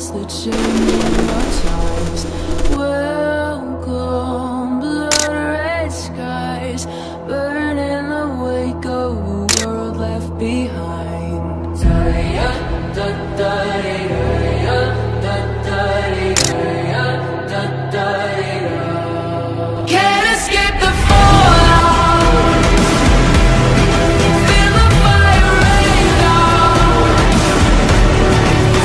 it's the changing of times. Welcome, blood red skies, burning the wake of a world left behind. Can't escape the fallout. Feel the fire rain down.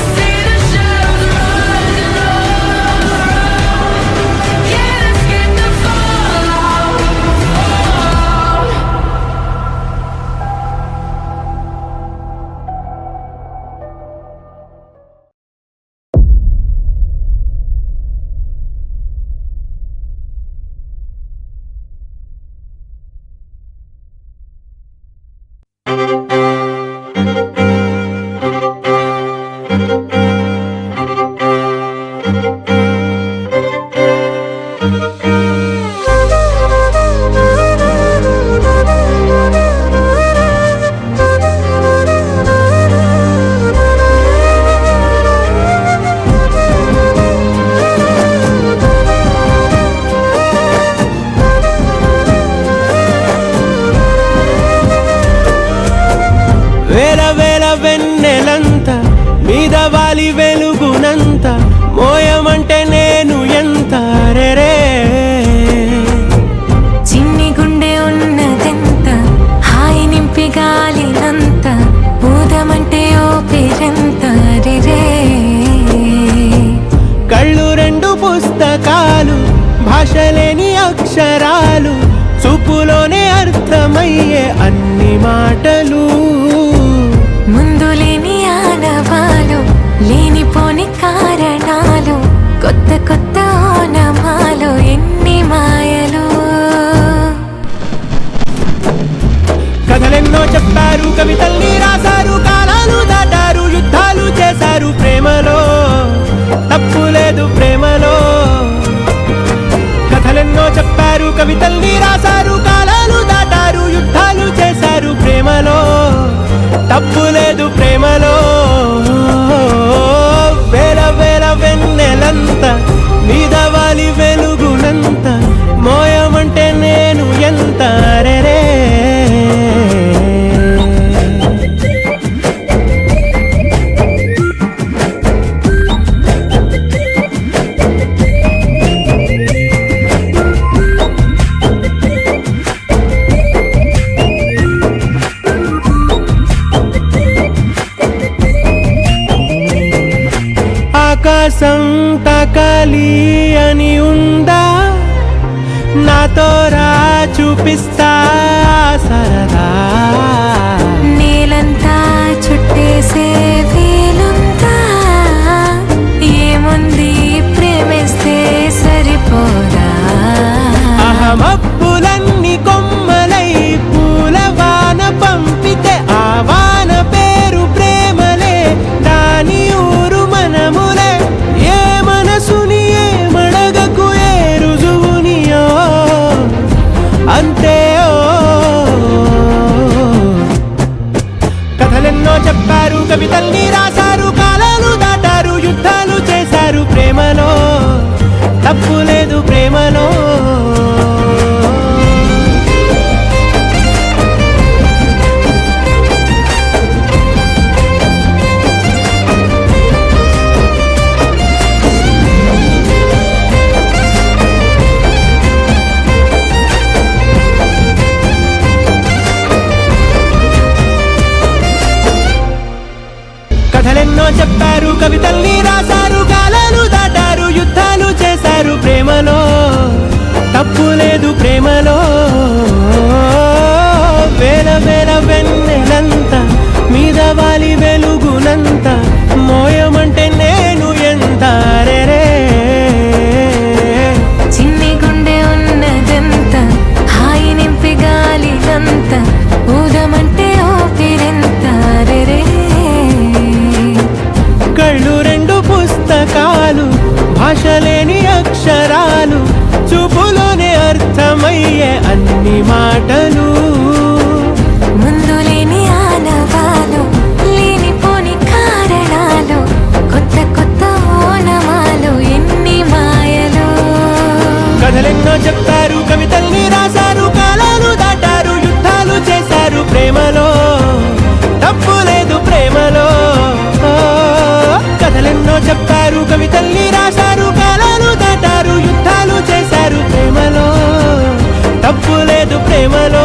See the shadows rising all around. Can't escape the fallout. వేల వేల వెన్నెలంత మీద వాలి వెలుగునంత మోయమంటే నేను ఎంత రెరే చిన్ని గుండె ఉన్నదెంత హాయి నింపి గాలినంత ఊదమంటే ఓపిరెంత రే కళ్ళు రెండు పుస్తకాలు భాష లేని అక్షరాలు చూపులోనే అర్థమయ్యే అన్ని మాటలు ముందు లేని ఆనవాలు లేనిపోని కారణాలు కొత్త కొత్త ఓనమాలు ఎన్ని మాయలు కథలెన్నో చెప్పారు కవితల్ని రాశారు కాలాలు దాటారు యుద్ధాలు చేశారు ప్రేమలో తప్పు లేదు ప్రేమలో కథలెన్నో చెప్పారు కవితల్ని రాశారు కాలాలు దాటారు యుద్ధాలు చేశారు ప్రేమలో తప్పు లేదు ప్రేమలో వేల వేల వెన్నెలంత మీద వాలి వెలుగునంత మోయమంటే నేను ఎంత రెరే ఆకాశం తాకాలి అని ఉందా నాతో రా చూపిస్తా సరదా నేలంతా చుట్టేసే వీలుందా ఏముంది ప్రేమిస్తే సరిపోదా అహమప్పులన్నీ కొమ్మలై పూల వాన పంపితే ఆ వాన పేరు ప్రేమలే దాని ఊరు మనములే ఏ మనసుని ఏ మడగకు ఏ రుజువునియో అంతే కథలెన్నో చెప్పారు కవితల్ని రాశారు కాలాలు దాటారు యుద్ధాలు చేశారు ప్రేమలో తప్పు లేదు ప్రేమలో కథలెన్నో చెప్పారు కవితల్ని రాశారు కాలాలు దాటారు యుద్ధాలు చేశారు ప్రేమలో ప్రేమలో